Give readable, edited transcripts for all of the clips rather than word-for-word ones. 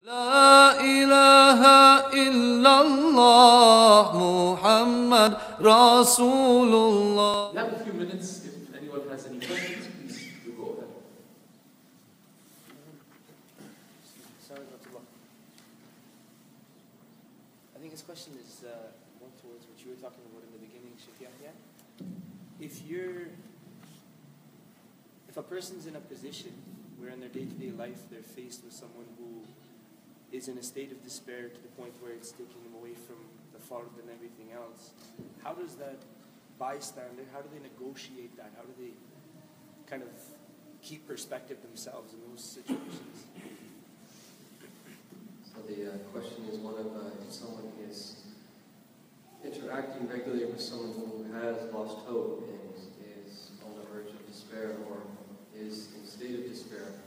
La ilaha illallah Muhammad Rasulullah. We have a few minutes. If anyone has any questions, please do go ahead. I think his question is more towards what you were talking about in the beginning, Sheikh Yahya. If a person's in a position where in their day-to-day life they're faced with someone who is in a state of despair to the point where it's taking them away from the fard and everything else, how does that bystander, how do they negotiate that? How do they kind of keep perspective themselves in those situations? So the question is one of if someone is interacting regularly with someone who has lost hope and is on the verge of despair or is in a state of despair,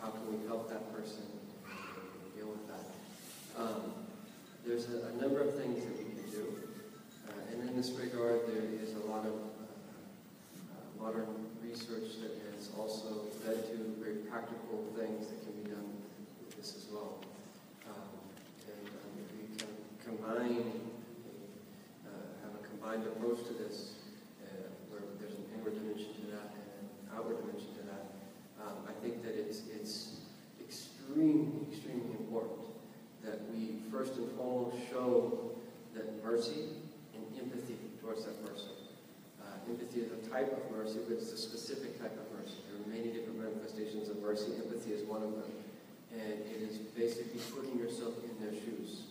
how can we help that person deal with that? There's a number of things that we can do. And in this regard, there is a lot of modern research that has also led to very practical things that can be done with this as well. And if we can have a combined approach to this, where there's an inward dimension to that and an outward dimension to that, I think that it's extremely, extremely important that we first and foremost show that mercy and empathy towards that person. Empathy is a type of mercy, but it's a specific type of mercy. There are many different manifestations of mercy. Empathy is one of them. And it is basically putting yourself in their shoes.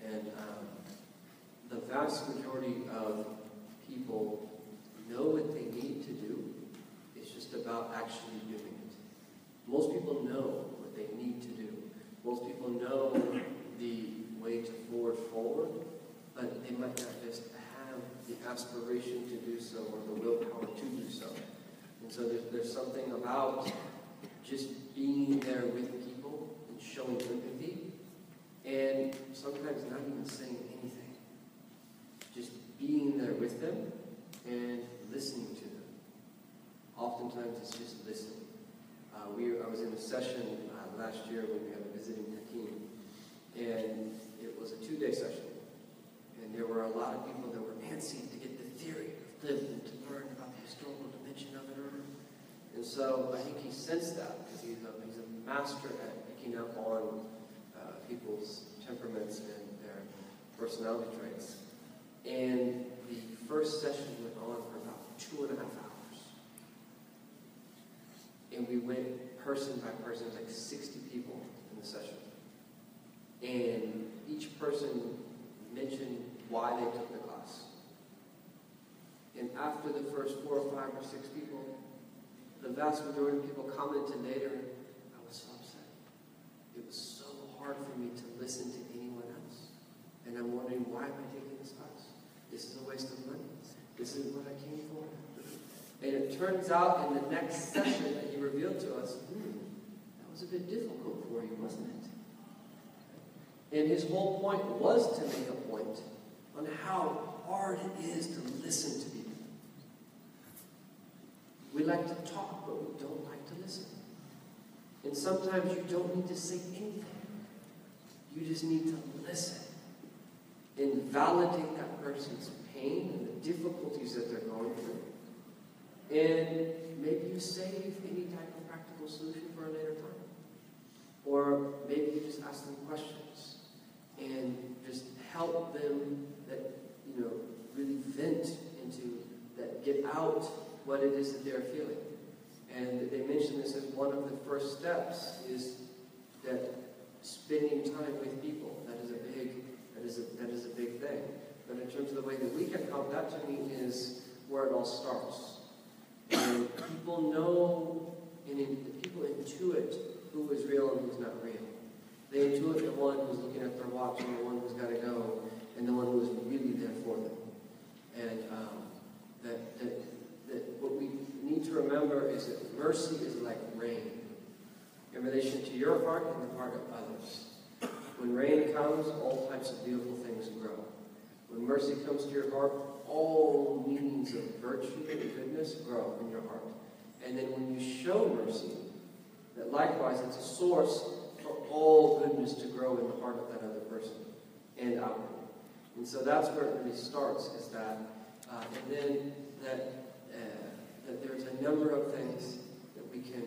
And the vast majority of people know what they need to do. It's just about actually doing it. Most people know what they need to do. Most people know the way to forward, but they might not just have the aspiration to do so or the willpower to do so. And so there's something about just being there with people and showing empathy, and sometimes not even saying anything. Just being there with them and listening to them. Oftentimes it's just listening. I was in a session last year when we had a visiting Hakim, and it was a 2-day session. And there were a lot of people that were antsy to get the theory of living and to learn about the historical dimension of it. And so I think he sensed that because he's a master at picking up on people's temperaments and their personality traits. And the first session went on for about 2.5 hours. And we went person by person, it was like 60 people in the session. And each person mentioned why they took the class. And after the first 4 or 5 or 6 people, the vast majority of people commented later, I was so upset. It was so hard for me to listen to anyone else. And I'm wondering, why am I taking this class? This is a waste of money. This is what I came for. And it turns out in the next session that he revealed to us, that was a bit difficult for you, wasn't it? And his whole point was to make a point on how hard it is to listen to people. We like to talk, but we don't like to listen. And sometimes you don't need to say anything. You just need to listen and validate that person's pain and the difficulties that they're going through. And maybe you save any type of practical solution for a later time. Or maybe you just ask them questions and just help them really vent into that, get out what it is that they're feeling. And they mentioned this as one of the first steps is that spending time with people. That is a big thing. But in terms of the way that we can help, that to me is where it all starts. And people know, and people intuit who is real and who's not real. They intuit the one who's looking at their watch and the one who's got to go, and the one who is really there for them. And that what we need to remember is that mercy is like rain in relation to your heart and the heart of others. When rain comes, all types of beautiful things grow. When mercy comes to your heart, all meanings of virtue and goodness grow in your heart. And then when you show mercy, that likewise it's a source for all good grow in the heart of that other person and outwardly. And so that's where it really starts, is that, and then that there's a number of things that we can,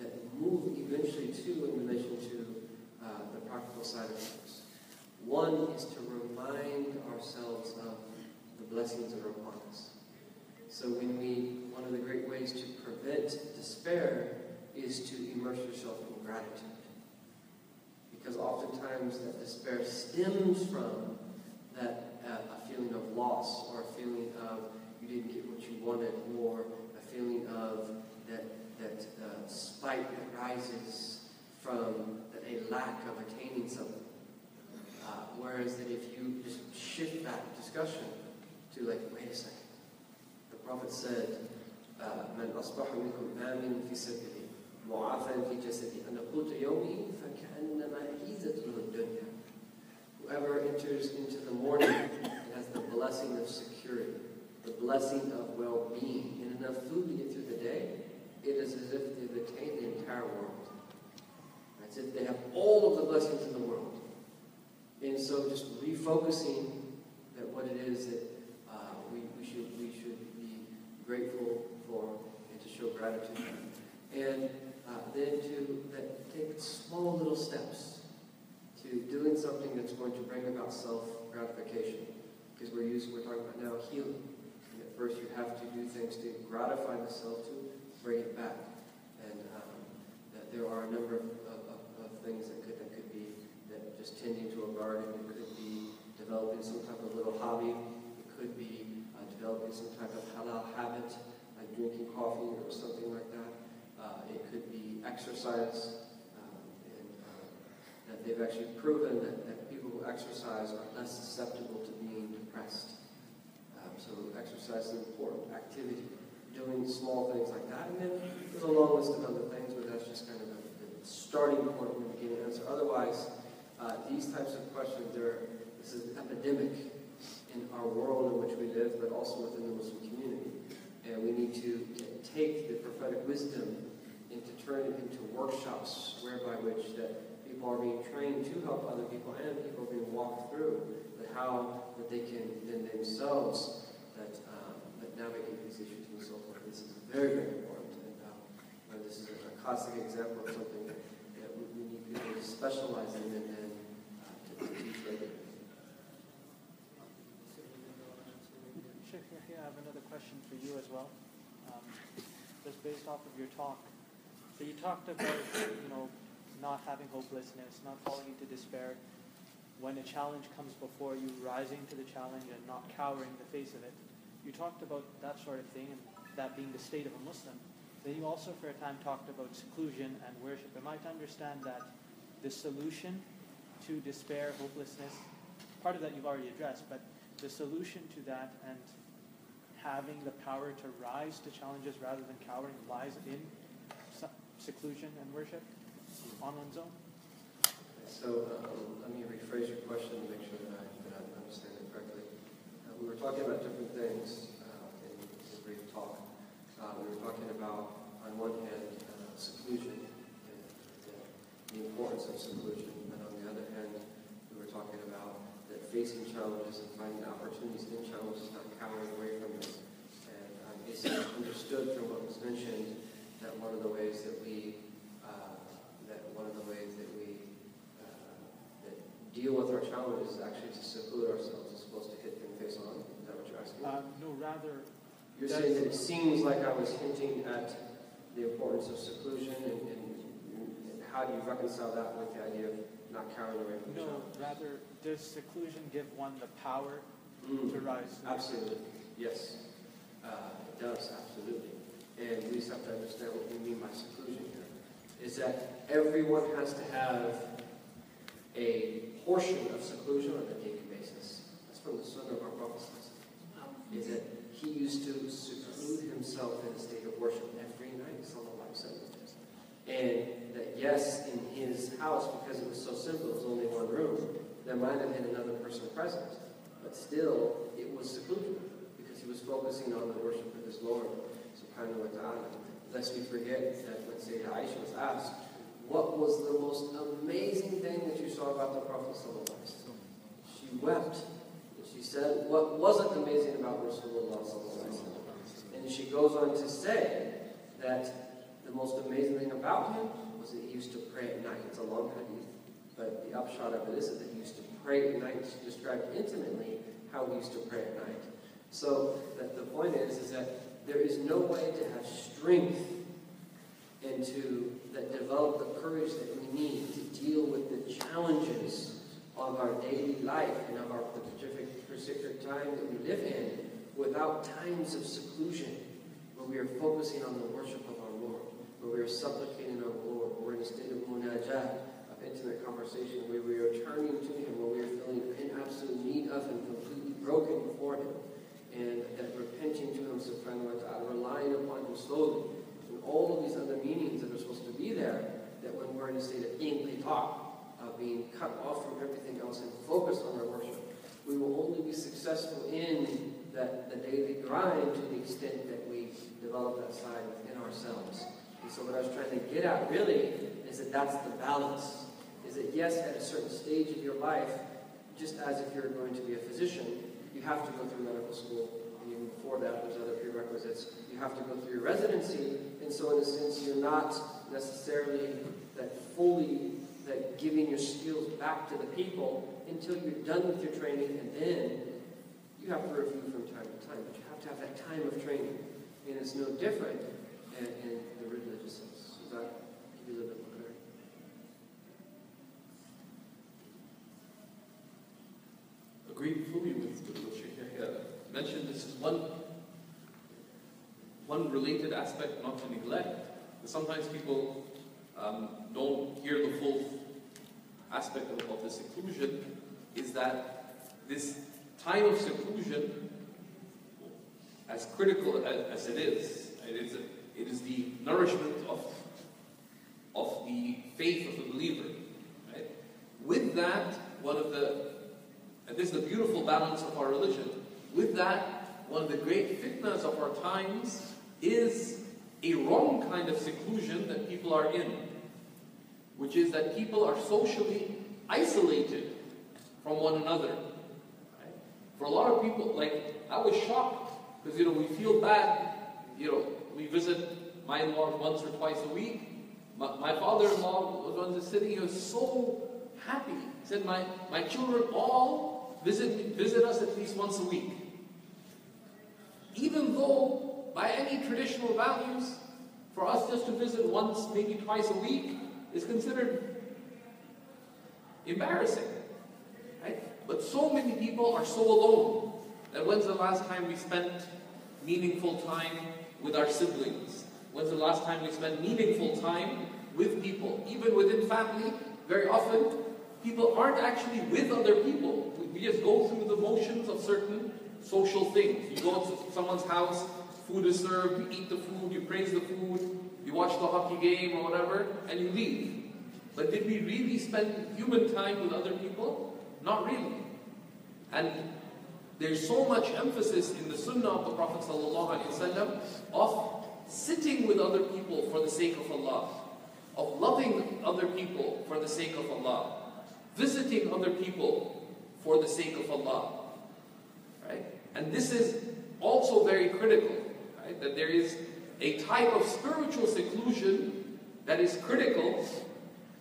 that move eventually to in relation to the practical side of things. One is to remind ourselves of the blessings that are upon us. So one of the great ways to prevent despair is to immerse yourself in gratitude. Because oftentimes that despair stems from that a feeling of loss, or a feeling of you didn't get what you wanted, or a feeling of that spite that rises from a lack of attaining something. Whereas that if you just shift that discussion to like, wait a second, the Prophet said, "Man asbaha minkum amin fi sabili, mu'afan fi jasadi, an quta yawmihi fakannama hizat lahu dunya." Whoever enters into the morning and has the blessing of security, the blessing of well-being, and enough food to get through the day, it is as if they've attained the entire world. It's as if they have all of the blessings in the world. And so just refocusing that what it is that we should be grateful for, and to show gratitude. And then to take small little steps to doing something that's going to bring about self-gratification. Because we're talking about now healing. And at first you have to do things to gratify the self, to bring it back. And that there are a number of things that could be that just tending to a garden. It could be developing some type of little hobby. It could be developing some type of halal habit, like drinking coffee or something like that. It could be exercise. That they've actually proven that people who exercise are less susceptible to being depressed. So exercise is an important activity. Doing small things like that. And then there's a long list of other things, but that's just kind of the starting point in the beginning answer. Otherwise, these types of questions, this is an epidemic in our world in which we live, but also within the Muslim community. And we need to take the prophetic wisdom and to turn it into workshops whereby which that people are being trained to help other people, and people are being walked through how that they can then themselves that navigate these issues and so forth. This is very, very important, and this is a classic example of something that we need people to specialize in and to teach regularly. Sheikh Yahya, I have another question for you as well. Just based off of your talk. So you talked about, not having hopelessness, not falling into despair. When a challenge comes before you, rising to the challenge and not cowering in the face of it. You talked about that sort of thing, and that being the state of a Muslim. Then you also for a time talked about seclusion and worship. Am I to understand that the solution to despair, hopelessness, part of that you've already addressed, but the solution to that and having the power to rise to challenges rather than cowering lies in seclusion and worship on one's own? So let me rephrase your question to make sure that I understand it correctly. We were talking about different things in this brief talk. We were talking about, on one hand, seclusion and the importance of seclusion, and on the other hand, we were talking about that facing challenges and finding opportunities in challenges, not cowering away from them. And it's understood from what was mentioned that one of the ways that we deal with our challenges is actually to seclude ourselves as opposed to hit them face on. Is that what you're asking? No, rather... You're saying that it seems like I was hinting at the importance of seclusion, and how do you reconcile that with the idea of not cowering away from the challenge? No, rather, does seclusion give one the power to rise? Absolutely, yes. It does, absolutely. And we just have to understand what we mean by seclusion here. Is that everyone has to have a portion of seclusion on a daily basis. That's from the Sunnah of our Prophet. Is that he used to seclude himself in a state of worship every night, and that yes, in his house, because it was so simple, it was only one room, there might have been another person present, but still it was seclusion because he was focusing on the worship of his Lord, subhanahu wa ta'ala. Lest we forget that when Sayyida Aisha was asked, what was the most amazing thing that you saw saw about the Prophet ﷺ. She wept. And she said, what wasn't amazing about Rasulullah ﷺ? And she goes on to say that the most amazing thing about him was that he used to pray at night. It's a long hadith, but the upshot of it is that he used to pray at night. She described intimately how he used to pray at night. So that the point is that there is no way to have strength and that develop the courage that we need to deal with the challenges of our daily life and of our particular time that we live in without times of seclusion where we are focusing on the worship of our Lord, where we are supplicating our Lord, where we're in a state of munajah, of intimate conversation, where we are turning to Him, where we are feeling in absolute need of Him, completely broken before Him, and that repenting to Him, subhanahu wa ta'ala, relying upon Him slowly, and all of these other meanings that are supposed to be there, that when we're in a state of inqita, of being cut off from everything else and focused on our worship, we will only be successful in the daily grind to the extent that we develop that side within ourselves. And so what I was trying to get at really is that that's the balance. Is that yes, at a certain stage of your life, just as if you're going to be a physician, you have to go through medical school, and even before that, there's other prerequisites. You have to go through your residency, and so in a sense, you're not necessarily that giving your skills back to the people until you're done with your training, and then you have to review from time to time. But you have to have that time of training, and it's no different in the religious sense. Does that give you a little bit more clarity? Agree fully with what Sheikh Yahya mentioned. This is one related aspect not to neglect. Sometimes people don't hear the full aspect of the seclusion, is that this time of seclusion, as critical as it is the nourishment of the faith of the believer. Right? With that, and this is the beautiful balance of our religion, with that, one of the great fitnas of our times is a wrong kind of seclusion that people are in, which is that people are socially isolated from one another. Right? For a lot of people, I was shocked, because, we feel bad, we visit my in-laws once or twice a week. My father-in-law was on the city, he was so happy. He said, my children all visit us at least once a week. Even though, by any traditional values, for us just to visit once, maybe twice a week, is considered embarrassing. Right? But so many people are so alone that when's the last time we spent meaningful time with our siblings? When's the last time we spent meaningful time with people? Even within family, very often, people aren't actually with other people. We just go through the motions of certain social things. You go to someone's house, food is served, you eat the food, you praise the food, you watch the hockey game or whatever, and you leave. But did we really spend human time with other people? Not really. And there's so much emphasis in the sunnah of the Prophet ﷺ of sitting with other people for the sake of Allah, of loving other people for the sake of Allah, visiting other people for the sake of Allah. Right? And this is also very critical, right? That there is a type of spiritual seclusion that is critical,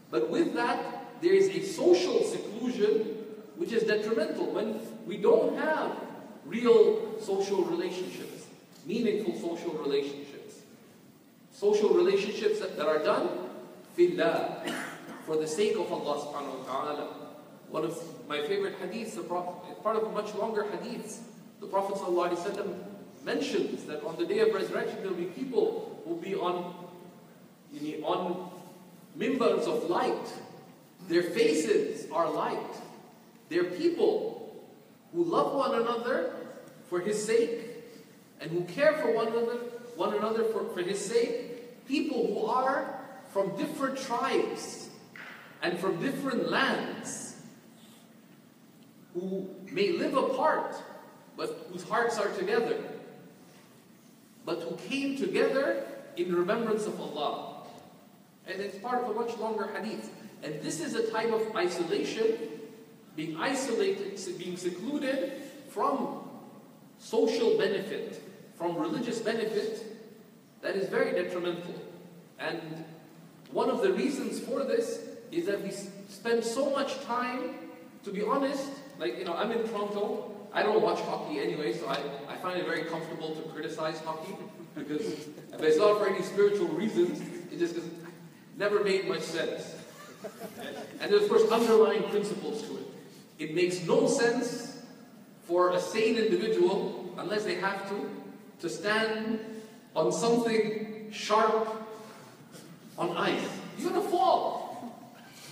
but with that, there is a social seclusion which is detrimental when we don't have real social relationships, meaningful social relationships. Social relationships that are done fillah, for the sake of Allah subhanahu wa ta'ala. One of my favorite hadiths, part of a much longer hadith, the Prophet ﷺ mentions that on the day of resurrection there will be people who will be on mimbars of light. Their faces are light. They're people who love one another for His sake and who care for one another for His sake. People who are from different tribes and from different lands, who may live apart but whose hearts are together, but who came together in remembrance of Allah. And it's part of a much longer hadith. And this is a type of isolation, being isolated, being secluded from social benefit, from religious benefit, that is very detrimental. And one of the reasons for this is that we spend so much time, to be honest, like, I'm in Toronto, I don't watch hockey anyway, so I find it very comfortable to criticize hockey, because if it's not for any spiritual reasons, it just never made much sense. And there's, of course, underlying principles to it. It makes no sense for a sane individual, unless they have to stand on something sharp on ice. You're going to fall.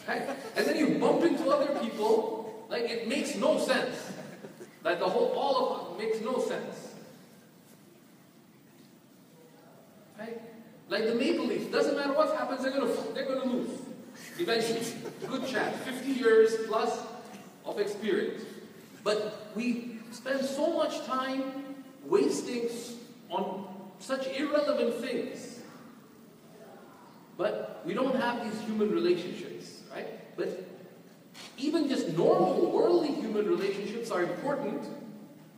Right? And then you bump into other people, like, it makes no sense. Like all of it makes no sense. Right? Like the Maple Leafs, doesn't matter what happens, they're going to lose. Eventually. Good chance. 50 years plus of experience. But we spend so much time wasting on such irrelevant things. But we don't have these human relationships, right? But even just normal, worldly human relationships are important,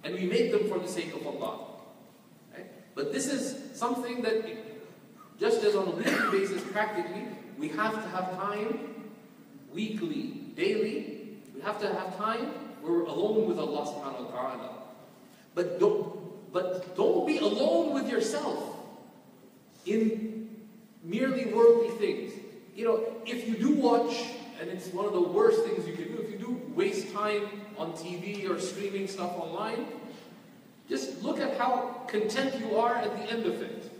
and we make them for the sake of Allah. Right? But this is something that, just as on a weekly basis, practically, we have to have time, weekly, daily, we have to have time where we're alone with Allah subhanahu wa ta'ala. But don't be alone with yourself in merely worldly things. If you do watch, and it's one of the worst things you can do, if you do waste time on TV or streaming stuff online, just look at how content you are at the end of it.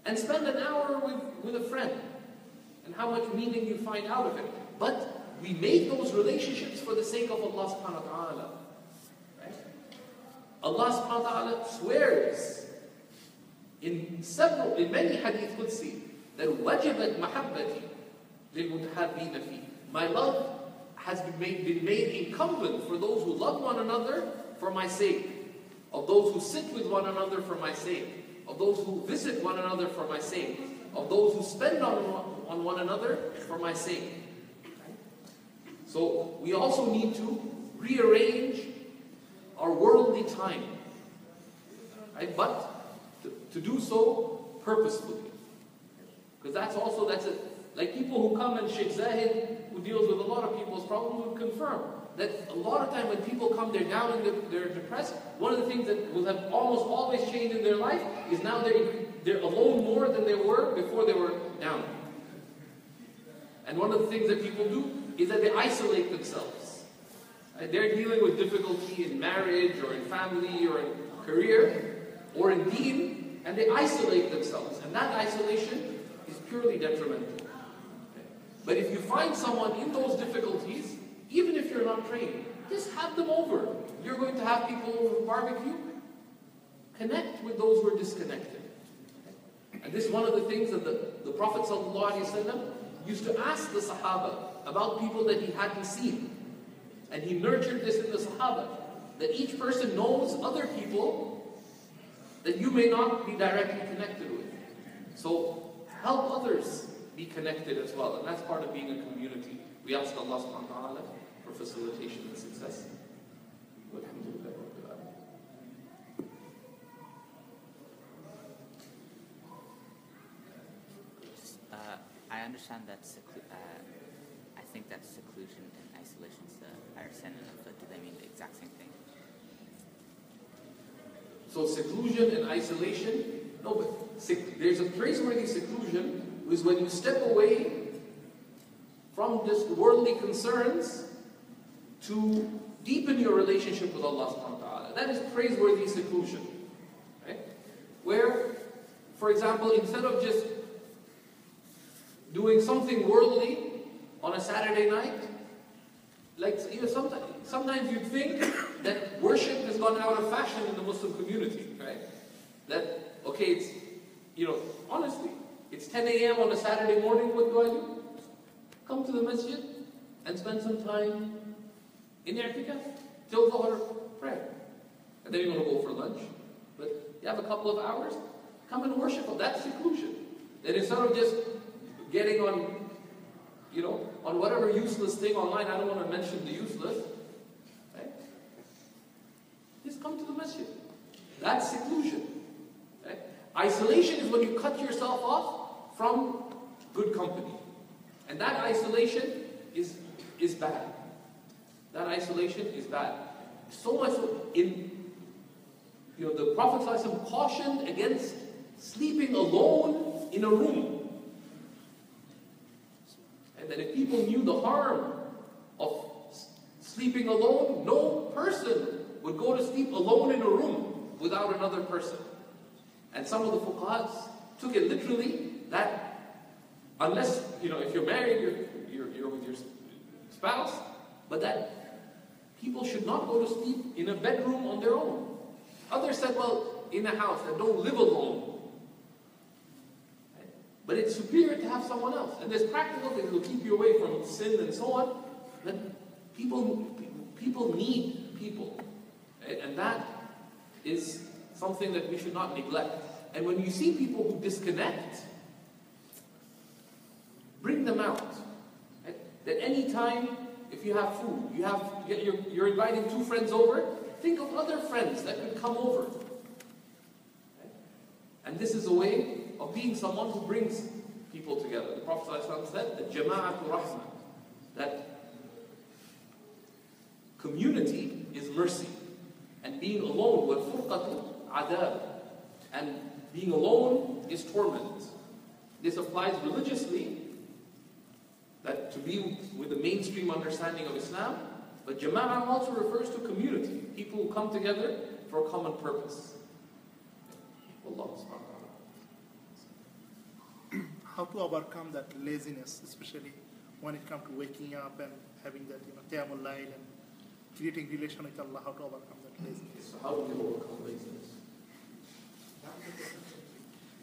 And spend an hour with a friend, and how much meaning you find out of it. But we make those relationships for the sake of Allah subhanahu wa ta'ala. Right? Allah subhanahu wa ta'ala swears in many hadith Qudsi that وَجِبَتْ مَحَبَّتِي لِلْمُتَحَابِّينَ فِي. My love has been made incumbent for those who love one another for my sake, of those who sit with one another for my sake, of those who visit one another for my sake, of those who spend on one another for my sake. So we also need to rearrange our worldly time, right? But to do so purposefully. Because that's it. Like people who come, and Sheikh Zahid, who deals with a lot of people's problems, will confirm that a lot of time when people come, they're down and they're depressed. One of the things that will have almost always changed in their life is now they're alone more than they were before they were down. And one of the things that people do is that they isolate themselves. They're dealing with difficulty in marriage or in family or in career or in deen, and they isolate themselves. And that isolation is purely detrimental. But if you find someone in those difficulties, even if you're not trained, just have them over. You're going to have people over barbecue. Connect with those who are disconnected. And this is one of the things that the Prophet ﷺ used to ask the Sahaba about people that he hadn't seen. And he nurtured this in the Sahaba, that each person knows other people that you may not be directly connected with. So help others be connected as well. And that's part of being a community. We ask Allah subhanahu wa ta'ala for facilitation and success. I understand that I think that seclusion and isolation is a higher synonym, but do they mean the exact same thing? So seclusion and isolation, no, but there's a praiseworthy seclusion is when you step away from just worldly concerns to deepen your relationship with Allah subhanahu wa ta'ala. That is praiseworthy seclusion. Right? Where, for example, instead of just doing something worldly on a Saturday night, like sometimes you'd think that worship has gone out of fashion in the Muslim community, right? That, okay, it's, honestly, it's 10 a.m. on a Saturday morning, what do? Come to the masjid and spend some time in i'tikaf till Dhuhr prayer. And then you want to go for lunch, but you have a couple of hours, come and worship. That's seclusion. Then instead of just getting on on whatever useless thing online. I don't want to mention the useless. Right? Just come to the masjid. That's seclusion. Right? Isolation is when you cut yourself off from good company. And that isolation is bad. That isolation is bad. So much so the Prophet ﷺ cautioned against sleeping alone in a room. And that if people knew the harm of sleeping alone, no person would go to sleep alone in a room without another person. And some of the fuqahas took it literally that unless, if you're married, you're with your spouse, but that people should not go to sleep in a bedroom on their own. Others said, well, in a house, that don't live alone. Right? But it's superior to have someone else. And there's practical things that will keep you away from sin and so on. But people need people. Right? And that is something that we should not neglect. And when you see people who disconnect, bring them out. Right? That any time, if you have food, you're inviting 2 friends over, think of other friends that could come over. Right? And this is a way of being someone who brings people together. The Prophet ﷺ said that jama'atu rahmah, that community is mercy. And being alone, wa furqatu adab, and being alone is torment. This applies religiously, that to be with the mainstream understanding of Islam, but jama'ah also refers to community, people who come together for a common purpose. Allah subhanahu wa ta'ala. How to overcome that laziness, especially when it comes to waking up and having that qiyamul layl and creating relation with Allah, how to overcome that laziness? So how do we overcome laziness?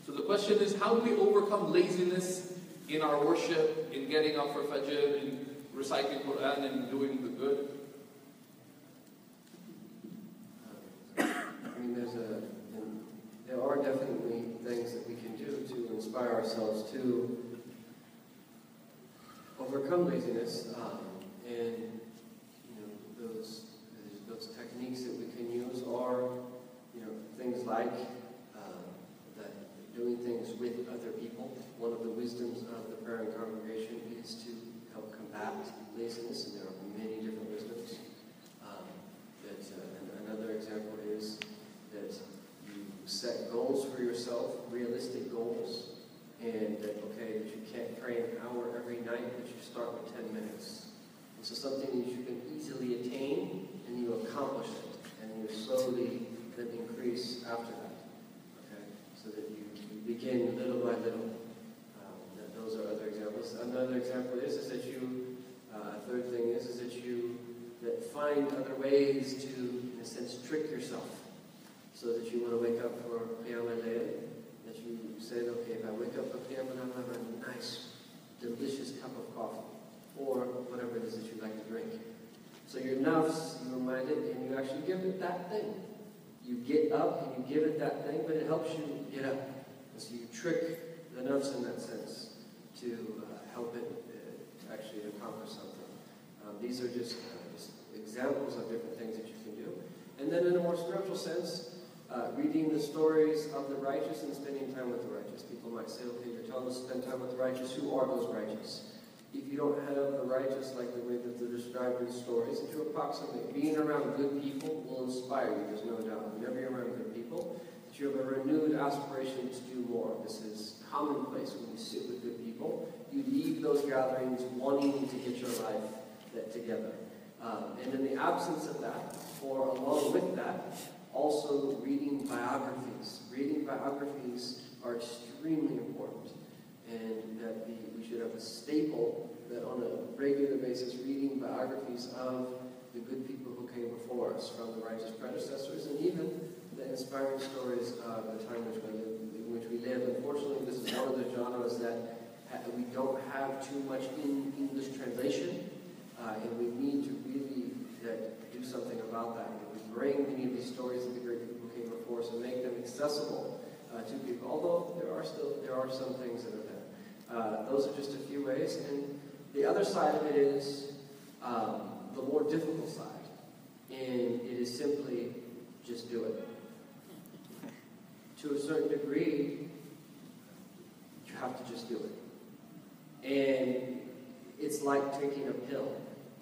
So the question is, how do we overcome laziness in our worship, in getting up for Fajr, in reciting Quran and doing the good? There are definitely things that we can do to inspire ourselves to overcome laziness, and those techniques that we can use are things like doing things with other people. One of the wisdoms of the prayer and congregation is to help combat laziness, and there are many different wisdoms. Another example is that you set goals for yourself, realistic goals, and that you can't pray an hour every night, but you start with 10 minutes. And so something that you can easily attain, and you accomplish it, and you slowly then increase after that. So that you begin little by little. Those are other examples. Another example is that you, a third thing is that you find other ways to, in a sense, trick yourself. So that you want to wake up for Qiyam al-Layl, that you say, okay, if I wake up for Qiyam al-Layl, I'll have a nice, delicious cup of coffee, or whatever it is that you like to drink. So your nafs, you remind it, and you actually give it that thing. You get up and you give it that thing, but it helps you get up. And so you trick the nafs in that sense to help it actually accomplish something. These are just examples of different things that you can do. And then in a more spiritual sense, reading the stories of the righteous and spending time with the righteous. People might say, okay, you're telling us to spend time with the righteous. Who are those righteous? If you don't have the righteous like the way that they're described in stories, that you approximate. Being around good people will inspire you, there's no doubt. Whenever you're around good people, that you have a renewed aspiration to do more. This is commonplace when you sit with good people. You leave those gatherings wanting to get your life together. And in the absence of that, or along with that, also reading biographies. Reading biographies are extremely important. And that we should have a staple that on a regular basis, reading biographies of the good people who came before us, from the righteous predecessors, and even the inspiring stories of the time in which we live. Unfortunately, this is one of the genres that we don't have too much in English translation, and we need to really do something about that. We bring many of these stories of the great people who came before us and make them accessible to people, although there are some things that are there. Those are just a few ways, and The other side of it is the more difficult side. And it is simply just do it. To a certain degree, you have to just do it. And it's like taking a pill.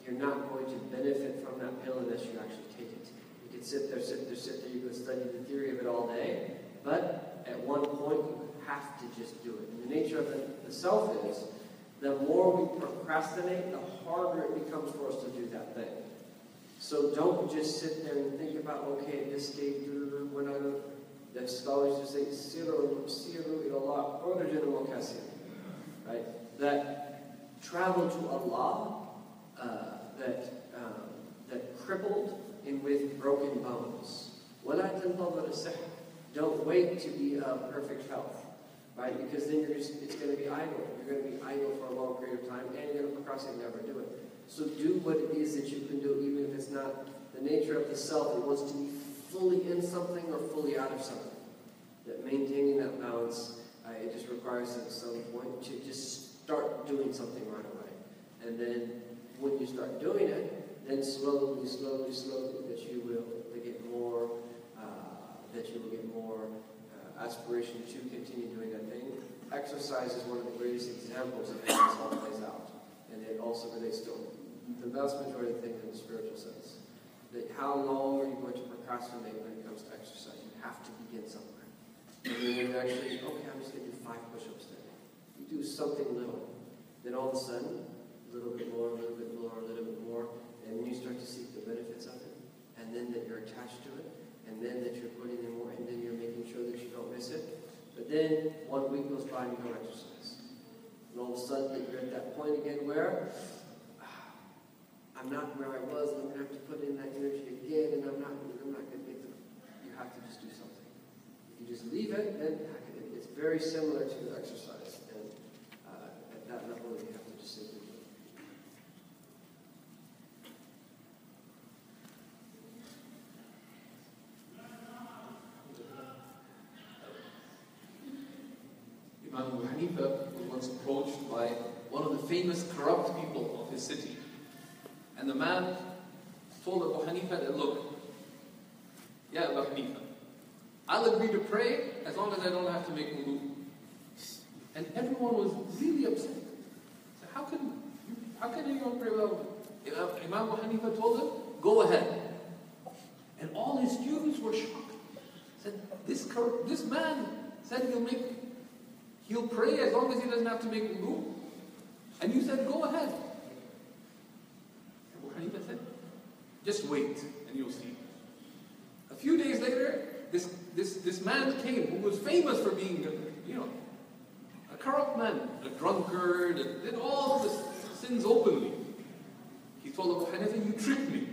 You're not going to benefit from that pill unless you actually take it. You can sit there, you can study the theory of it all day, but at one point you have to just do it. And the nature of the self is, the more we procrastinate, the harder it becomes for us to do that thing. So don't just sit there and think about, okay, at this stage, when the scholars just say, siru ilallah, right? That travel to Allah, that crippled and with broken bones. Don't wait to be of perfect health, right? Because then it's going to be idle. You're going to be idle for a long period of time, and you're going to procrastinate and never do it. So do what it is that you can do, even if it's not the nature of the self. It wants to be fully in something or fully out of something. That maintaining that balance, it just requires at some point to just start doing something right away. And then when you start doing it, then slowly, that you will get more, aspiration to continue doing that thing. Exercise is one of the greatest examples of how this all plays out. And it also relates to the vast majority of things in the spiritual sense. That how long are you going to procrastinate when it comes to exercise? You have to begin somewhere. And then when you actually, okay, I'm just going to do 5 push-ups today. You do something little. Then all of a sudden, a little bit more, a little bit more, a little bit more. And then you start to see the benefits of it. And then that you're attached to it. And then that you're putting in more. And then you're making sure that you don't miss it. But then 1 week goes by and you don't exercise. And all of a sudden you're at that point again where I'm not where I was, and I'm going to have to put in that energy again, and I'm not going to get the. You have to just do something. If you just leave it, then it's very similar to exercise. And at that level, you have to just simply do it. Imam Abu Hanifa was once approached by one of the famous corrupt people of his city. And the man told Abu Hanifa that, look, yeah, Abu Hanifa, I'll agree to pray as long as I don't have to make wudu. And everyone was really upset. So how can anyone pray without wudu? Imam Abu Hanifa told him, go ahead. And all his students were shocked. Said, this man said he'll pray as long as he doesn't have to make wudu. And you said, go ahead. Abu Hanifa said, just wait and you'll see. A few days later, this man came who was famous for being, a corrupt man, a drunkard, and did all the sins openly. He told Abu Hanifa, you tricked me.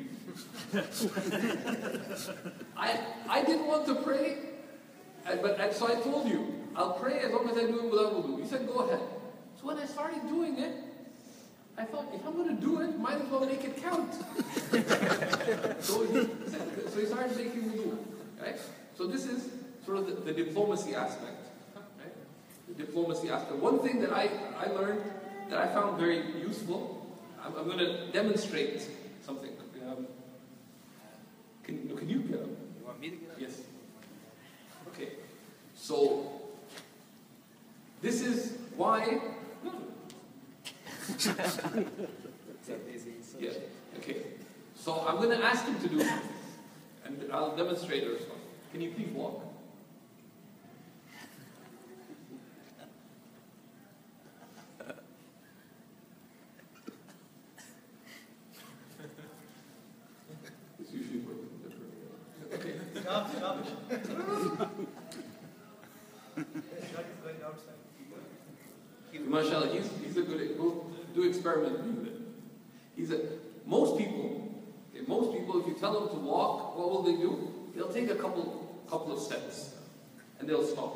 I didn't want to pray, so I told you, I'll pray as long as I do it without wudu. You said, go ahead. So when I started doing it, I thought, if I'm going to do it, might as well make it count. So he started making wudu. Right? So this is sort of the diplomacy aspect. Right? The diplomacy aspect. One thing that I learned that I found very useful, I'm going to demonstrate something. Can you get up? You want me to get up? Yes. Okay. So, this is why... Yeah. Okay. So I'm going to ask him to do something, and I'll demonstrate or something. Can you please walk? It's usually working different. Okay. Mashallah, he's a good. We'll do experiment with it. Most people, if you tell them to walk, what will they do? They'll take a couple of steps, and they'll stop.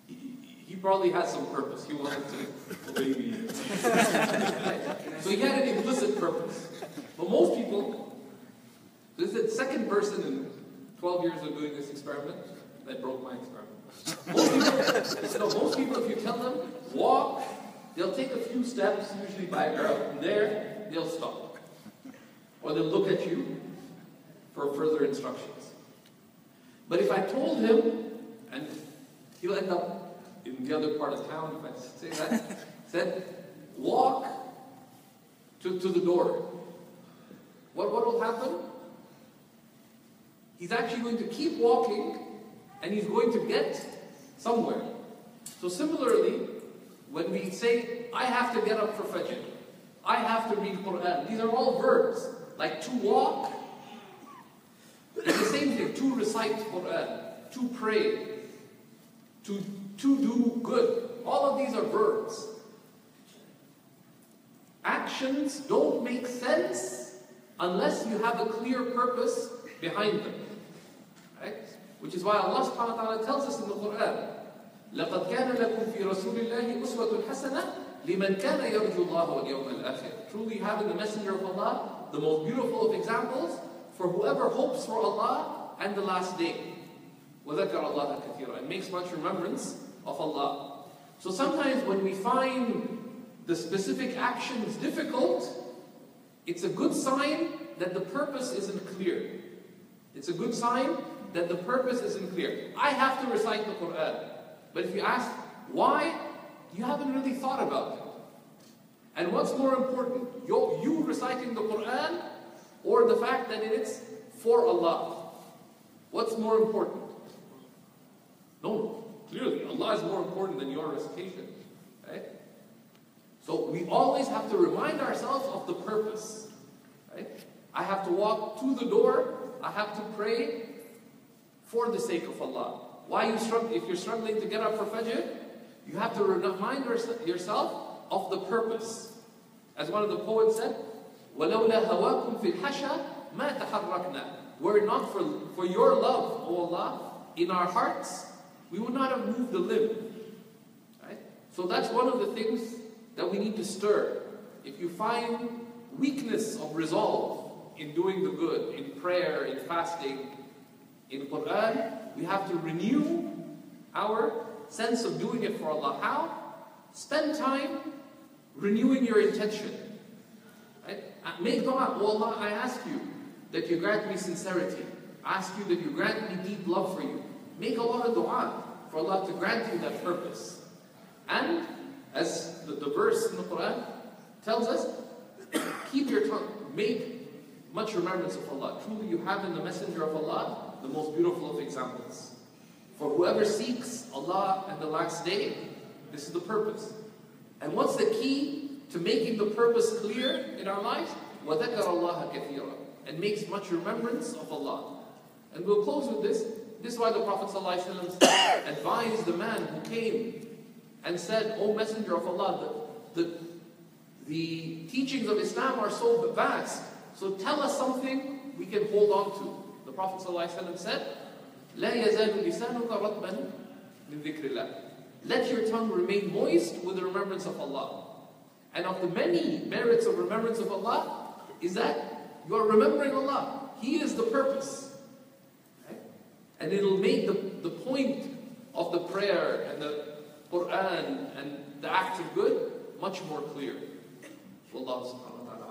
He probably has some purpose. He wanted to obey me. So he had an implicit purpose. But most people, this is the second person in 12 years of doing this experiment that broke my experiment. Most people, if you tell them, walk they'll take a few steps, usually by around there, they'll stop. Or they'll look at you for further instructions. But if I told him, and he'll end up in the other part of town, if I say that, said, walk to the door. What will happen? He's actually going to keep walking, and he's going to get somewhere. So similarly, when we say, I have to get up for Fajr, I have to read Quran, these are all verbs. Like to walk, it's the same thing. To recite Quran, to pray, to do good. All of these are verbs. Actions don't make sense unless you have a clear purpose behind them. Right? Which is why Allah subhanahu wa ta'ala tells us in the Quran, لَقَدْ كَانَ لَكُمْ فِي رَسُولِ اللَّهِ أُسْوَةٌ حَسَنَةٌ لِمَنْ كَانَ يَرْجُو اللَّهَ وَالْيَوْمَ الْآخِرِ. Truly having the Messenger of Allah, the most beautiful of examples, for whoever hopes for Allah and the last day. وَذَكَرَ اللَّهَ كَثِيرًا. It makes much remembrance of Allah. So sometimes when we find the specific actions difficult, it's a good sign that the purpose isn't clear. It's a good sign that the purpose isn't clear. I have to recite the Quran. But if you ask, why? You haven't really thought about it. And what's more important, you reciting the Quran or the fact that it's for Allah? What's more important? No, clearly, Allah is more important than your recitation. Right? So we always have to remind ourselves of the purpose. Right? I have to walk to the door, I have to pray for the sake of Allah. Why you struggle? If you're struggling to get up for Fajr, you have to remind yourself of the purpose. As one of the poets said, وَلَوْلَا هَوَاكُمْ فِي الْحَشَى مَا تَحَرَّكْنَا. Were it not for your love, O Allah, in our hearts, we would not have moved a limb. Right? So that's one of the things that we need to stir. If you find weakness of resolve in doing the good, in prayer, in fasting, in Quran, we have to renew our sense of doing it for Allah. How? Spend time renewing your intention. Right? Make dua. Oh Allah, I ask you that you grant me sincerity. I ask you that you grant me deep love for you. Make a lot of dua for Allah to grant you that purpose. And as the verse in the Quran tells us, keep your tongue. Make much remembrance of Allah. Truly you have in the Messenger of Allah the most beautiful of examples. For whoever seeks Allah and the last day, this is the purpose. And what's the key to making the purpose clear in our lives? وَذَكَرَ اللَّهَ كَثِيرًا. And makes much remembrance of Allah. And we'll close with this. This is why the Prophet ﷺ advised the man who came and said, O Messenger of Allah, the teachings of Islam are so vast, so tell us something we can hold on to. The Prophet ﷺ said, لا يزال لسانك رطبا من ذكر الله. Let your tongue remain moist with the remembrance of Allah. And of the many merits of remembrance of Allah is that you are remembering Allah. He is the purpose. Right? And it'll make the point of the prayer and the Quran and the act of good much more clear. Wallahu subhanahu wa ta'ala.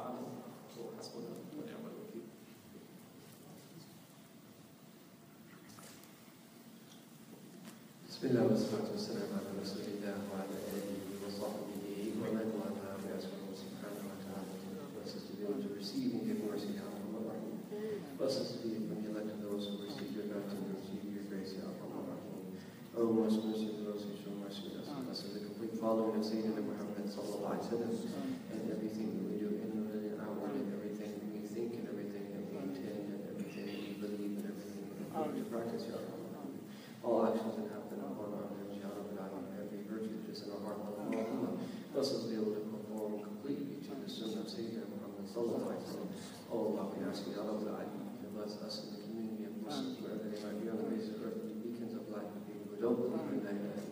بسم الله والصلاة والسلام على رسول الله وعلى آله وصحبه ومن والاه. We ask Allah subhanahu wa ta'ala to bless us to be able to receive and give mercy. Bless us to be from the elect of those who receive your bounty and receive your grace. Oh, most mercy to those who show mercy to us. Bless us the complete following of Sayyidina Muhammad sallallahu alaihi wasallam, and everything that we do inward and outward, and everything that we think, and everything that we intend, and everything that we believe, and everything that we practice. All actions that happen upon our limbs, Ya Rabbil Alamin, every virtue that is in our heart, bless us to be able to conform completely to the Sunnah of Sayyidina Muhammad sallallahu alaihi wasallam. Oh Allah, we ask you, Ya Rabbil Alamin, to bless us in the community of Muslims, wherever they might be on the face of earth, the beacons of light, the people who don't believe in that,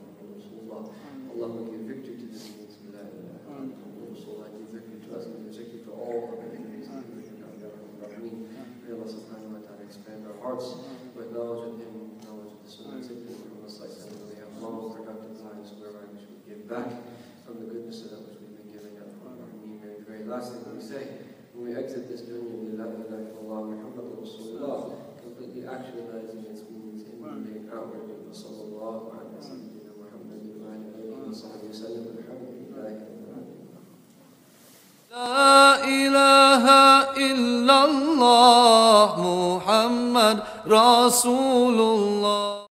Allah will give victory to the means of that. Allah give victory to us and give victory to all of the enemies of the May Allah subhanahu wa ta'ala expand our hearts with knowledge of Him, knowledge of the Sunnah of Sayyidina Muhammad sallallahu alaihi wasallam. We have long productive lives whereby we should give back from the goodness of that which we've been giving out. May the very last thing that we say when we exit this dunya, La ilaha illallah Muhammadur Rasulullah, completely actualizing its meanings inwardly and outwardly. Sallallahu ala sayyidina Muhammadin wa ala alihi wa sahbihi wa sallam. Alhamdulillahi rabbil alamin. لا إله إلا الله محمد رسول الله